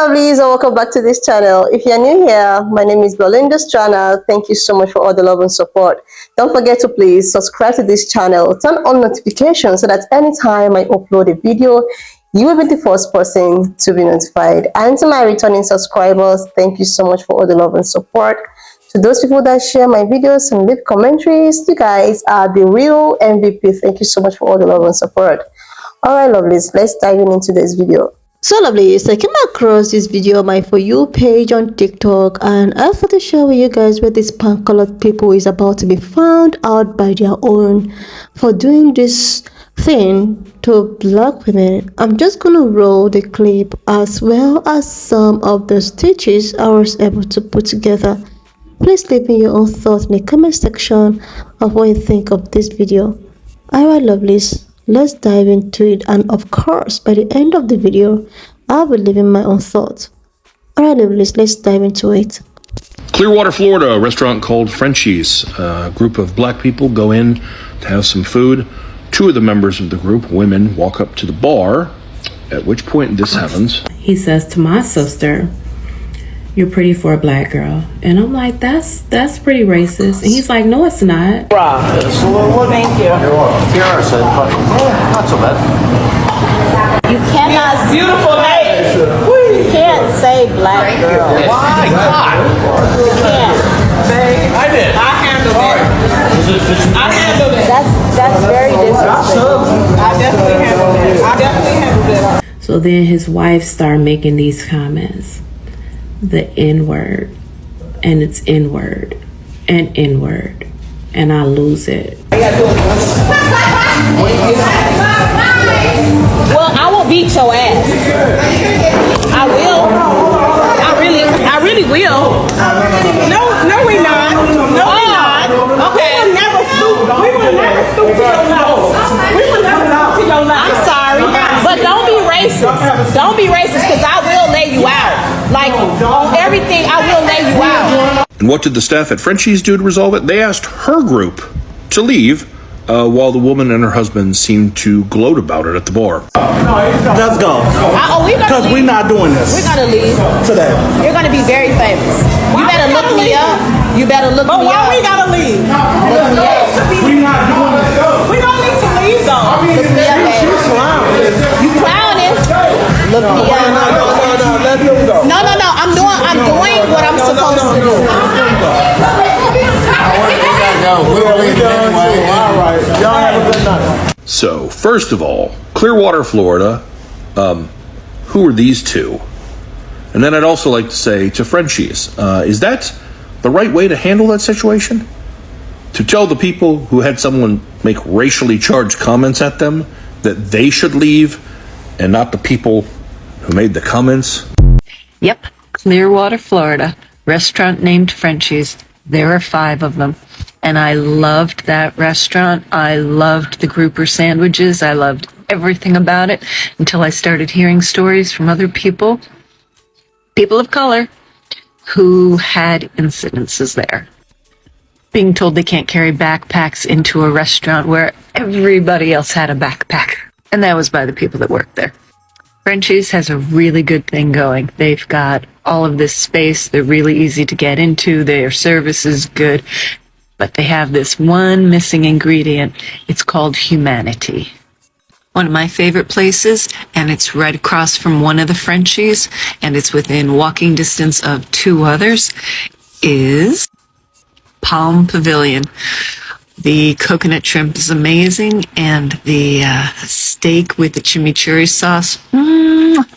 lovelies, and welcome back to this channel. If you're new here, my name is Belinda Strana. Thank you so much for all the love and support. Don't forget to please subscribe to this channel, turn on notifications so that anytime I upload a video, you will be the first person to be notified. And to my returning subscribers, thank you so much for all the love and support. To those people that share my videos and leave commentaries, you guys are the real MVP. Thank you so much for all the love and support. Alright lovelies, let's dive into this video. So lovelies, I came across this video on my For You page on TikTok, and I thought to share with you guys where this pan-colored people is about to be found out by their own for doing this thing to black women. I'm just gonna roll the clip as well as some of the stitches I was able to put together. Please leave me your own thoughts in the comment section of what you think of this video. Alright lovelies, let's dive into it, and of course by the end of the video I'll be leaving my own thoughts. Alright lovelies, let's dive into it. Clearwater, Florida, a restaurant called Frenchie's. A group of black people go in to have some food. Two of the members of the group, women, walk up to the bar, at which point this happens. He says to my sister, "You're pretty for a black girl." And I'm like, that's pretty racist. And he's like, "No, it's not." Thank you. Not so bad. You cannot. Beautiful lady. You can't say black girl. My God. You can't. I did. I handled it. I handled it. That's very disrespectful. I definitely handled it. So then his wife started making these comments. The N-word. And it's N-word. And N-word. And I lose it. Well, I will beat your ass. I will. I really will. No, we not. No, we not. Okay. We will never stoop to your level. We will never stoop to your level. I'm sorry, but don't be racist. Don't be racist, because I will lay you out. Like, on everything, I will lay you out. And what did the staff at Frenchie's do to resolve it? They asked her group to leave, while the woman and her husband seemed to gloat about it at the bar. Let's go. Because we're not doing this. We're gonna leave today. You're gonna be very famous. You better look me up. You better look me up. Why we gotta leave? Look me up. We're not doing this. We don't need to leave though. Look me up, baby. You clowning? Look me up. Let him go. No. I'm doing what I'm supposed to do. All right. Y'all have a good night. So, first of all, Clearwater, Florida, who are these two? And then I'd also like to say to Frenchie's, is that the right way to handle that situation? To tell the people who had someone make racially charged comments at them that they should leave, and not the people who made the comments? Yep, Clearwater, Florida, restaurant named Frenchie's. There are 5 of them. And I loved that restaurant. I loved the grouper sandwiches. I loved everything about it until I started hearing stories from other people of color, who had incidences there. Being told they can't carry backpacks into a restaurant where everybody else had a backpack. And that was by the people that worked there. Frenchie's has a really good thing going. They've got all of this space. They're really easy to get into. Their service is good. But they have this one missing ingredient. It's called humanity. One of my favorite places, and it's right across from one of the Frenchies, and it's within walking distance of 2 others, is Palm Pavilion. The coconut shrimp is amazing, and the steak with the chimichurri sauce,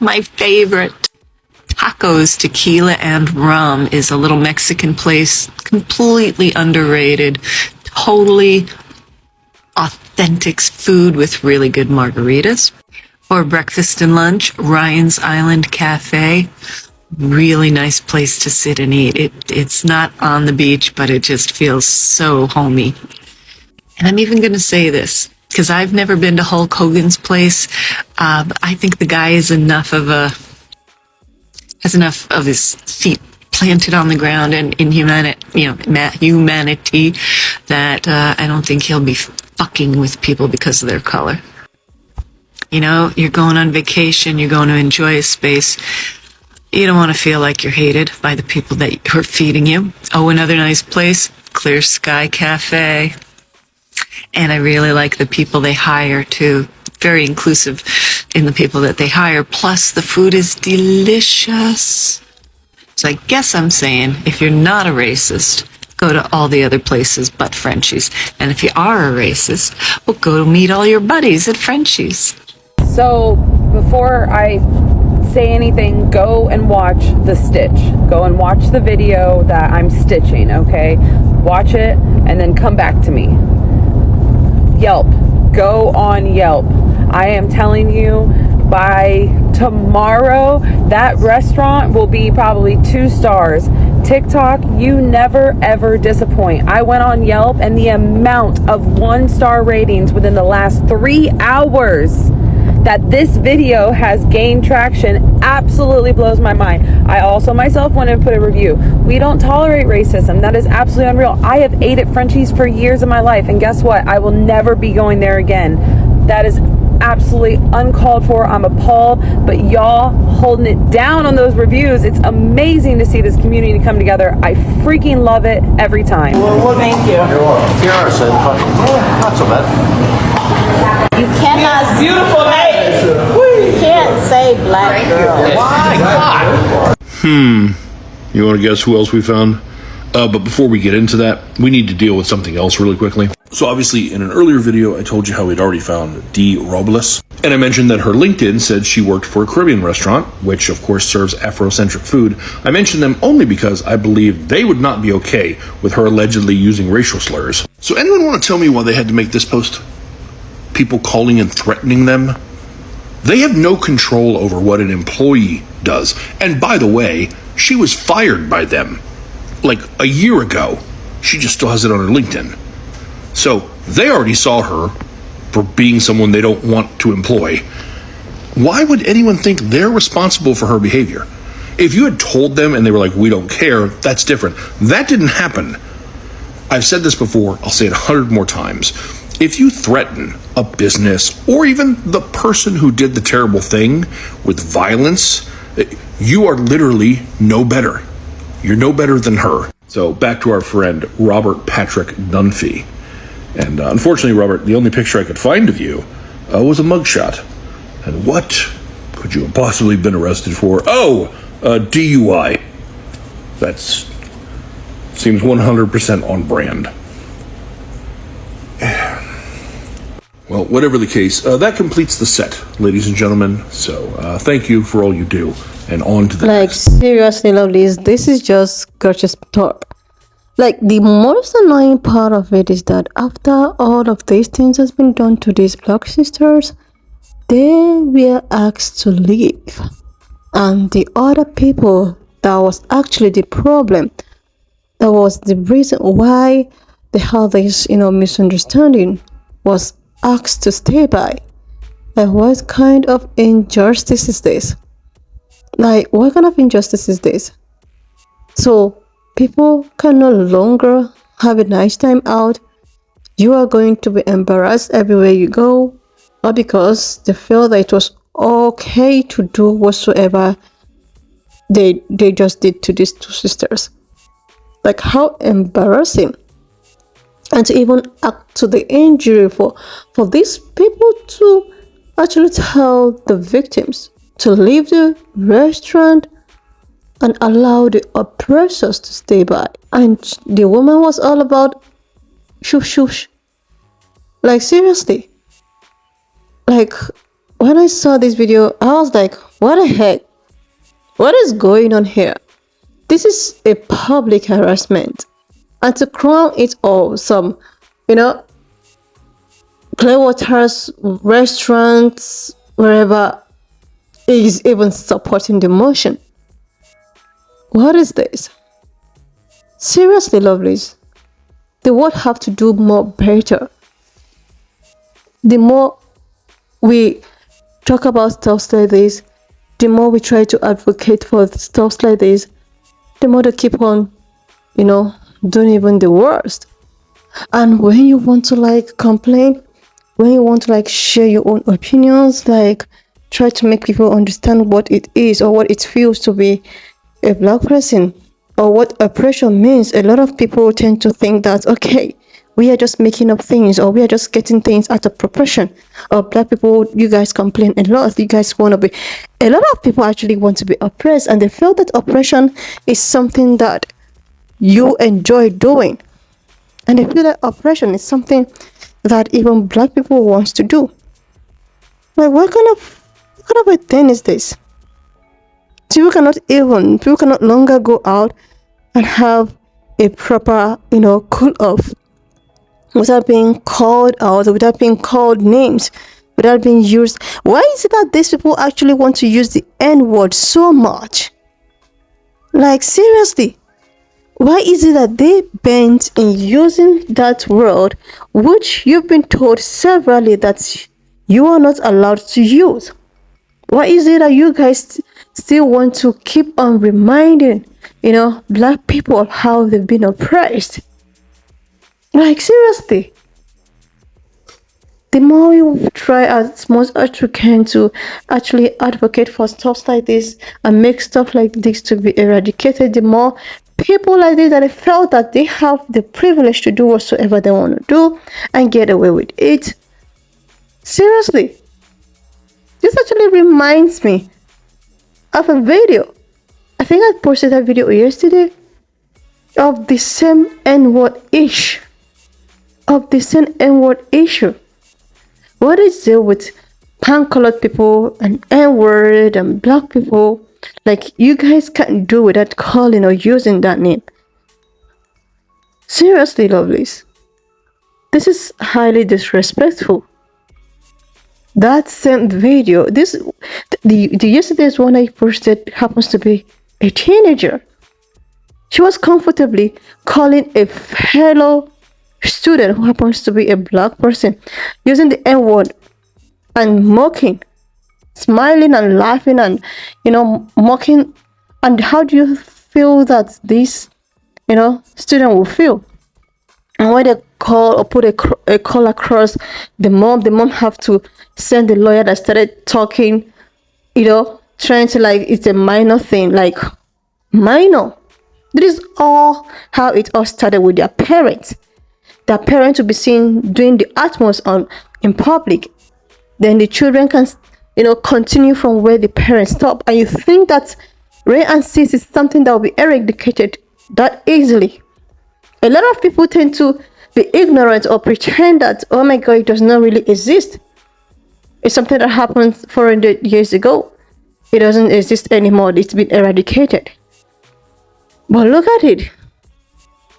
my favorite. Tacos, Tequila, and Rum is a little Mexican place, completely underrated, totally authentic food with really good margaritas. For breakfast and lunch, Ryan's Island Cafe, really nice place to sit and eat. It's not on the beach, but it just feels so homey. And I'm even going to say this, because I've never been to Hulk Hogan's place. I think the guy has enough of his feet planted on the ground and in humanity that I don't think he'll be fucking with people because of their color. You know, you're going on vacation, you're going to enjoy a space. You don't want to feel like you're hated by the people that are feeding you. Oh, another nice place, Clear Sky Cafe. And I really like the people they hire too. Very inclusive in the people that they hire. Plus, the food is delicious. So I guess I'm saying, if you're not a racist, go to all the other places but Frenchie's. And if you are a racist, well, go meet all your buddies at Frenchie's. So before I say anything, go and watch the stitch. Go and watch the video that I'm stitching, okay? Watch it and then come back to me. Yelp. Go on Yelp. I am telling you, by tomorrow, that restaurant will be probably 2 stars. TikTok, you never ever disappoint. I went on Yelp and the amount of 1-star ratings within the last 3 hours that this video has gained traction absolutely blows my mind. I also myself want to put a review. We don't tolerate racism. That is absolutely unreal. I have ate at Frenchie's for years of my life, and guess what? I will never be going there again. That is absolutely uncalled for. I'm appalled, but y'all holding it down on those reviews. It's amazing to see this community come together. I freaking love it every time. Thank you. Tiara said, not so bad. You cannot. Beautiful name. You can't say black girl. My God. You want to guess who else we found? But before we get into that, we need to deal with something else really quickly. So obviously, in an earlier video, I told you how we'd already found Dee Robles. And I mentioned that her LinkedIn said she worked for a Caribbean restaurant, which of course serves Afrocentric food. I mentioned them only because I believe they would not be okay with her allegedly using racial slurs. So anyone want to tell me why they had to make this post? People calling and threatening them? They have no control over what an employee does. And by the way, she was fired by them like a year ago. She just still has it on her LinkedIn. So they already saw her for being someone they don't want to employ. Why would anyone think they're responsible for her behavior? If you had told them and they were like, we don't care, that's different. That didn't happen. I've said this before, I'll say it 100 more times. If you threaten a business or even the person who did the terrible thing with violence, you are literally no better. You're no better than her. So back to our friend, Robert Patrick Dunphy. And unfortunately, Robert, the only picture I could find of you was a mugshot. And what could you have possibly been arrested for? Oh, DUI. That seems 100% on brand. Well, whatever the case, that completes the set, ladies and gentlemen. So thank you for all you do. And on to the next. Seriously, lovelies, this is just gorgeous talk. Like, the most annoying part of it is that after all of these things has been done to these Block sisters, they were asked to leave. And the other people, that was actually the problem. That was the reason why they had this, misunderstanding, was asked to stay by. Like, what kind of injustice is this? Like, what kind of injustice is this? So, people can no longer have a nice time out. You are going to be embarrassed everywhere you go, or because they feel that it was okay to do whatsoever they just did to these 2 sisters. Like, how embarrassing. And to even act to the injury for these people to actually tell the victims to leave the restaurant and allow the oppressors to stay by. And the woman was all about shush shush. Like, seriously. Like, when I saw this video, I was like, what the heck? What is going on here? This is a public harassment. And to crown it all, some, Clearwater's restaurants, wherever, is even supporting the motion. What is this? Seriously, lovelies, the world have to do more better. The more we talk about stuff like this, the more we try to advocate for stuff like this, the more they keep on, doing even the worst. And when you want to complain, when you want to share your own opinions, try to make people understand what it is or what it feels to be a black person or what oppression means. A lot of people tend to think that, okay, we are just making up things or we are just getting things out of proportion. Or black people, you guys complain a lot. You guys want to be. A lot of people actually want to be oppressed, and they feel that oppression is something that you enjoy doing. And they feel that oppression is something that even black people wants to do. Like, what kind of a thing is this? People cannot longer go out and have a proper, cool off without being called out, without being called names, without being used. Why is it that these people actually want to use the N-word so much? Like, seriously, why is it that they bent in using that word, which you've been told severally that you are not allowed to use? Why is it that you guys still want to keep on reminding, black people of how they've been oppressed? Like, seriously. The more you try as much as you can to actually advocate for stuff like this and make stuff like this to be eradicated, the more people like this that they felt that they have the privilege to do whatsoever they want to do and get away with it. Seriously. This actually reminds me of a video. I think I posted that video yesterday of the same N-word issue. What is it with pan-colored people and N-word and black people? Like, you guys can't do without calling or using that name. Seriously, lovelies. This is highly disrespectful. That same video, the yesterday's one I posted happens to be a teenager. She was comfortably calling a fellow student who happens to be a black person using the N-word and mocking, smiling and laughing and mocking. And how do you feel that this student will feel? And when they call or put a call across the mom have to send the lawyer that started talking, trying to, like, it's a minor thing, like, minor. This is all how it all started with their parents. Their parents will be seen doing the utmost in public. Then the children can, continue from where the parents stop. And you think that Ray and sis is something that will be eradicated that easily. A lot of people tend to be ignorant or pretend that, oh my God, it does not really exist. It's something that happened 400 years ago. It doesn't exist anymore. It's been eradicated. But look at it.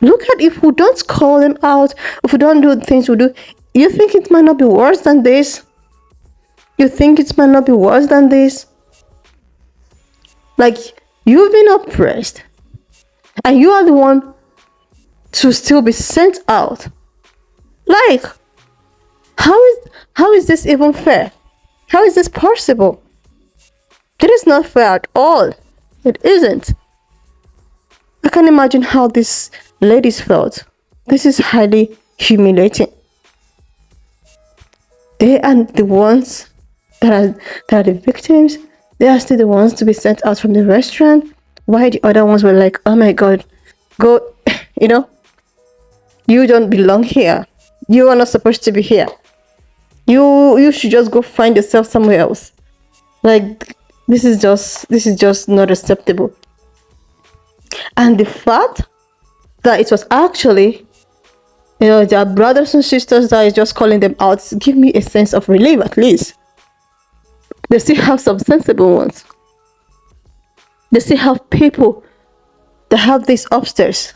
Look at, if we don't call them out, if we don't do the things we do, you think it might not be worse than this? Like, you've been oppressed and you are the one to still be sent out. Like, how is this even fair? How is this possible? It is not fair at all. It isn't. I can imagine how these ladies felt. This is highly humiliating. They are the ones that are the victims. They are still the ones to be sent out from the restaurant. Why the other ones were like, oh my God, go, you don't belong here. You are not supposed to be here. You should just go find yourself somewhere else. Like, this is just not acceptable. And the fact that it was actually, their brothers and sisters that is just calling them out, give me a sense of relief at least. They still have some sensible ones. They still have people that have this upstairs.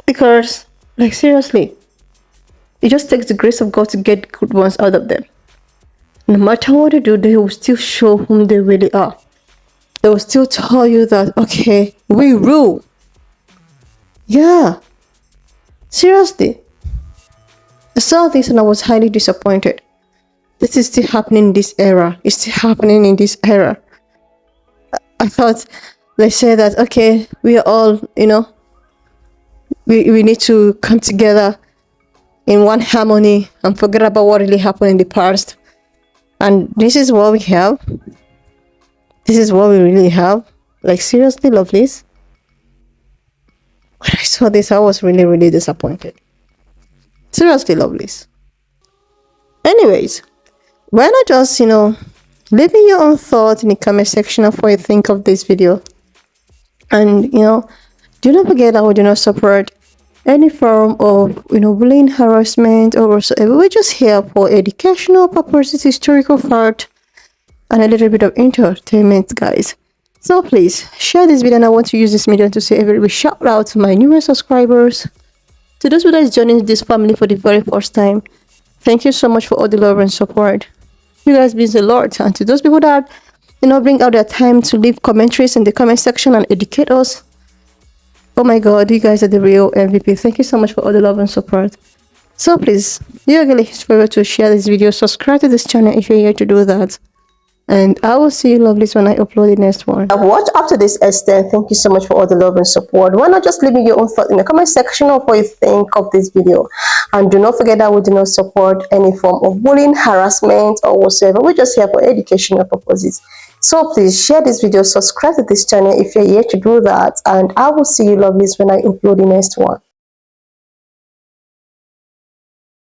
Because, like, seriously, it just takes the grace of God to get good ones out of them. No matter what they do, they will still show whom they really are. They will still tell you that, okay, we rule. Yeah. Seriously. I saw this and I was highly disappointed. This is still happening in this era. It's still happening in this era. I thought they say that, okay, we are all, we need to come together in one harmony and forget about what really happened in the past. And this is what we have. This is what we really have. Like, seriously, lovelies. When I saw this, I was really, really disappointed. Seriously, lovelies. Anyways, why not just, leave me your own thoughts in the comment section of what you think of this video. And, do not forget that we do not support any form of, bullying, harassment, or whatsoever. We're just here for educational purposes, historical fact, and a little bit of entertainment, guys. So please share this video, and I want to use this medium to say a very big shout out to my newest subscribers, to those who are joining this family for the very first time. Thank you so much for all the love and support. You guys mean a lot. And to those people that bring out their time to leave commentaries in the comment section and educate us, oh my god, you guys are the real MVP. Thank you so much for all the love and support. So please, you are really favor to share this video, subscribe to this channel if you're here to do that. And I will see you lovelies when I upload the next one. I've watched up to this extent. Thank you so much for all the love and support. Why not just leave me your own thought in the comment section of what you think of this video. And do not forget that we do not support any form of bullying, harassment, or whatsoever. We're just here for educational purposes. So please share this video, subscribe to this channel if you're here to do that. And I will see you lovelies when I upload the next one.